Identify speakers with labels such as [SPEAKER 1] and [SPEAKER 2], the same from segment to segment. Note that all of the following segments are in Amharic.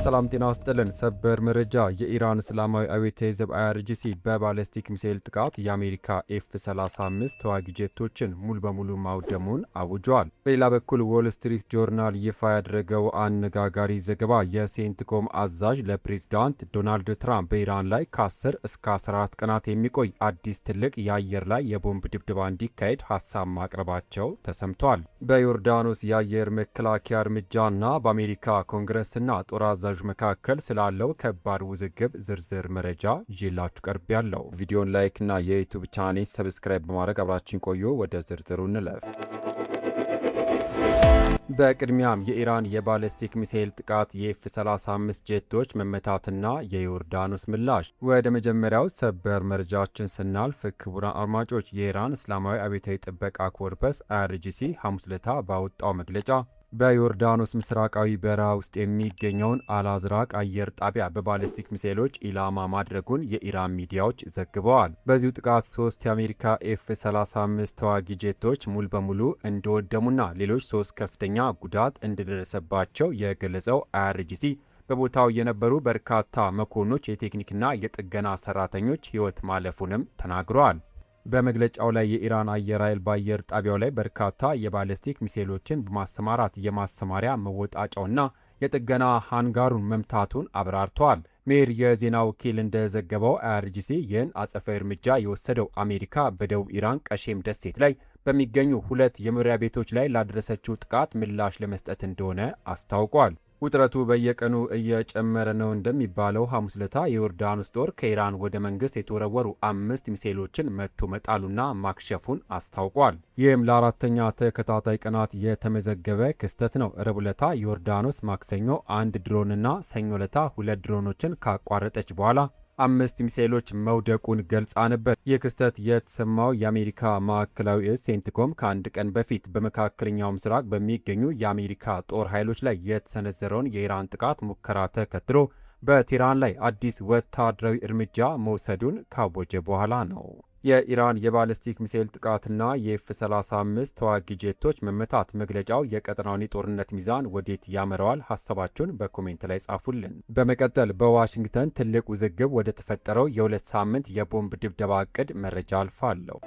[SPEAKER 1] ሰላም ጤና ይስጥልን። ሰበር መረጃ። የኢራን እስላማዊ አብዮታዊ ዘብ IRGC በባለስቲክ ሚሳኤል ጥቃት የአሜሪካ F-35 ተዋጊ ጄቶችን ሙሉ በሙሉ ማውደሙን አውጇል። በሌላ በኩል ዎል ስትሪት ጆርናል ይፋ ያደረገው አነጋጋሪ ዘገባ የሴንትኮም አዛዥ ለፕሬዝዳንት ዶናልድ ትራምፕ በኢራን ላይ ከ10 እስከ 14 ቀናት የሚቆይ አዲስ ትልቅ የአየር ላይ የቦምብ ድብደባ እንዲካሄድ ሀሳብ ማቅረባቸው ተሰምቷል። በዮርዳኖስ የአየር መከላከያ እርምጃና በአሜሪካ ኮንግረስና ጦር አዛዥ መካከል ስላለው ከባድ ውዝግብ ዝርዝር መረጃ ይዤላችሁ ቀርብ ያለው። ቪዲዮን ላይክ እና የዩቲዩብ ቻናሌን ሰብስክራይብ በማድረግ አብራችን ቆዩ። ወደ ዝርዝሩ እንለፍ። በቅድሚያም የኢራን የባለስቲክ ሚሳኤል ጥቃት የኤፍ-35 ጄቶች መመታትና የዮርዳኖስ ምላሽ። ወደ መጀመሪያው ሰበር መረጃችን ስናልፍ ክቡራን አድማጮች፣ የኢራን እስላማዊ አብዮታዊ ጥበቃ ኮርፐስ IRGC ሐሙስ ዕለት ባወጣው መግለጫ በዮርዳኖስ ምስራቃዊ በረሃ ውስጥ የሚገኘውን አልአዝራቅ አየር ጣቢያ በባለስቲክ ሚሳኤሎች ኢላማ ማድረጉን የኢራን ሚዲያዎች ዘግበዋል። በዚሁ ጥቃት 3 የአሜሪካ F-35 ተዋጊ ጄቶች ሙሉ በሙሉ እንደወደሙና ሌሎች 3 ከፍተኛ ጉዳት እንደደረሰባቸው የገለጸው IRGC በቦታው የነበሩ በርካታ መኮንኖች፣ የቴክኒክና የጥገና ሰራተኞች ሕይወት ማለፉንም ተናግረዋል። በመግለጫው ላይ የኢራን አየር ኃይል በአየር ጣቢያው ላይ በርካታ የባለስቲክ ሚሳኤሎችን በማሰማራት የማሰማሪያ መወጣጫውና የጥገና ሃንጋሩን መምታቱን አብራርተዋል። ሜር የዜና ወኪል እንደዘገበው IRGC ይህን አጸፋዊ እርምጃ የወሰደው አሜሪካ በደቡብ ኢራን ቀሼም ደሴት ላይ በሚገኙ 2 የመኖሪያ ቤቶች ላይ ላደረሰችው ጥቃት ምላሽ ለመስጠት እንደሆነ አስታውቋል። ውጥረቱ በየቀኑ እየጨመረ ነው እንደሚባለው ሐሙስ ዕለት የዮርዳኖስ ጦር ከኢራን ወደ መንግስት የተወረወሩ 5 ሚሳኤሎችን መቶ መጣሉና ማክሸፉን አስታውቋል። ይህም ለአራተኛ ተከታታይ ቀናት የተመዘገበ ክስተት ነው። ረቡዕ ዕለት ዮርዳኖስ ማክሰኞ 1 ድሮንና ሰኞ ዕለት 2 ድሮኖችን ካቋረጠች በኋላ 5 ሚሳኤሎች መውደቁን ገልጻ ነበር። ይህ ክስተት የተሰማው የአሜሪካ ማዕከላዊ እዝ ሴንትኮም ከአንድ ቀን በፊት በመካከለኛው ምስራቅ በሚገኙ የአሜሪካ ጦር ኃይሎች ላይ የተሰነዘረውን የኢራን ጥቃት ሙከራ ተከትሎ በቴህራን ላይ አዲስ ወታደራዊ እርምጃ መውሰዱን ካወጀ በኋላ ነው። የኢራን የባለስቲክ ሚሳኤል ጥቃትና የኤፍ-35 ተዋጊ ጄቶች መመታት መግለጫው የቀጠናውን የጦርነት ሚዛን ወዴት ያመራዋል? ሀሳባችሁን በኮሜንት ላይ ጻፉልን። በመቀጠል በዋሽንግተን ትልቅ ውዝግብ ወደ ተፈጠረው የ2 ሳምንት የቦምብ ድብደባ እቅድ መረጃ አልፋለሁ።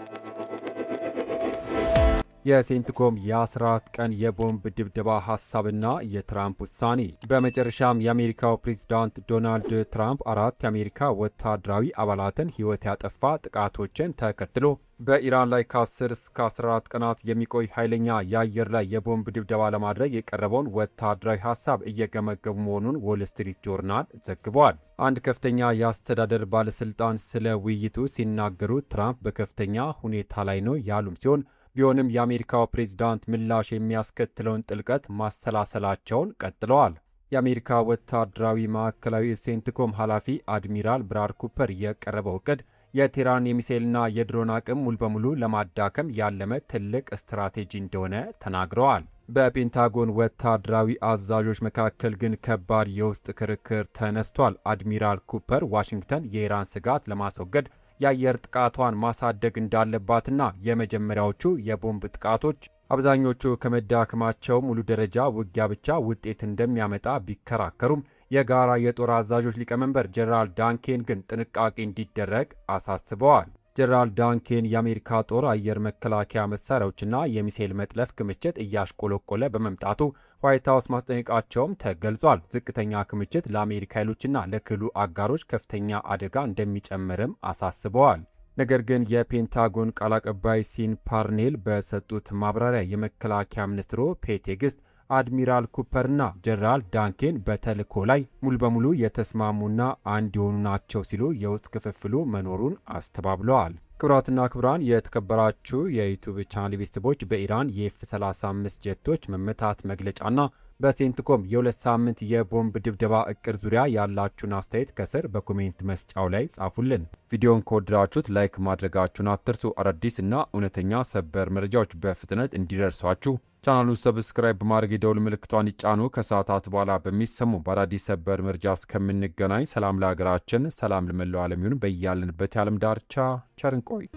[SPEAKER 1] የሴንትኮም የ14 ቀን የቦምብ ድብደባ ሀሳብና የትራምፕ ውሳኔ። በመጨረሻም የአሜሪካው ፕሬዝዳንት ዶናልድ ትራምፕ 4 የአሜሪካ ወታደራዊ አባላትን ሕይወት ያጠፋ ጥቃቶችን ተከትሎ በኢራን ላይ ከ10 እስከ 14 ቀናት የሚቆይ ኃይለኛ የአየር ላይ የቦምብ ድብደባ ለማድረግ የቀረበውን ወታደራዊ ሀሳብ እየገመገሙ መሆኑን ዎል ስትሪት ጆርናል ዘግቧል። አንድ ከፍተኛ የአስተዳደር ባለስልጣን ስለ ውይይቱ ሲናገሩ ትራምፕ በከፍተኛ ሁኔታ ላይ ነው ያሉም ሲሆን ቢሆንም የአሜሪካው ፕሬዝዳንት ምላሽ የሚያስከትለውን ጥልቀት ማሰላሰላቸውን ቀጥለዋል። የአሜሪካ ወታደራዊ ማዕከላዊ ሴንትኮም ኃላፊ አድሚራል ብራድ ኩፐር የቀረበው እቅድ የቴህራን የሚሳኤልና የድሮን አቅም ሙሉ በሙሉ ለማዳከም ያለመ ትልቅ ስትራቴጂ እንደሆነ ተናግረዋል። በፔንታጎን ወታደራዊ አዛዦች መካከል ግን ከባድ የውስጥ ክርክር ተነስቷል። አድሚራል ኩፐር ዋሽንግተን የኢራን ስጋት ለማስወገድ የአየር ጥቃቷን ማሳደግ እንዳለባትና የመጀመሪያዎቹ የቦምብ ጥቃቶች አብዛኞቹ ከመዳከማቸው ሙሉ ደረጃ ውጊያ ብቻ ውጤት እንደሚያመጣ ቢከራከሩም የጋራ የጦር አዛዦች ሊቀመንበር ጀነራል ዳንኬን ግን ጥንቃቄ እንዲደረግ አሳስበዋል። ጀነራል ዳንኬን የአሜሪካ ጦር አየር መከላከያ መሳሪያዎችና የሚሳኤል መጥለፍ ክምችት እያሽቆለቆለ በመምጣቱ ዋይት ሀውስ ማስጠንቀቃቸውም ተገልጿል። ዝቅተኛ ክምችት ለአሜሪካ ኃይሎችና ለክልሉ አጋሮች ከፍተኛ አደጋ እንደሚጨምርም አሳስበዋል። ነገር ግን የፔንታጎን ቃል አቀባይ ሲን ፓርኔል በሰጡት ማብራሪያ የመከላከያ ሚኒስትሩ ፔቴግስት አድሚራል ኩፐርና ጀነራል ዳንኬን በተልዕኮ ላይ ሙሉ በሙሉ የተስማሙና አንድ የሆኑ ናቸው ሲሉ የውስጥ ክፍፍሉ መኖሩን አስተባብለዋል። ክቡራትና ክቡራን የተከበራችሁ የዩቲዩብ ቻናል ቤተሰቦች በኢራን የኤፍ-35 ጄቶች መመታት መግለጫና በሴንትኮም የ2 ሳምንት የቦምብ ድብደባ እቅድ ዙሪያ ያላችሁን አስተያየት ከስር በኮሜንት መስጫው ላይ ጻፉልን። ቪዲዮን ከወደዳችሁት ላይክ ማድረጋችሁን አትርሱ። አዳዲስ እና እውነተኛ ሰበር መረጃዎች በፍጥነት እንዲደርሷችሁ ቻናሉን ሰብስክራይብ በማድረግ የደውል ምልክቷን ይጫኑ። ከሰዓታት በኋላ በሚሰሙ በአዳዲስ ሰበር መረጃ እስከምንገናኝ ሰላም ለሀገራችን፣ ሰላም ለመላው ዓለም ይሁን። በያለንበት የዓለም ዳርቻ ቸር እንቆይ።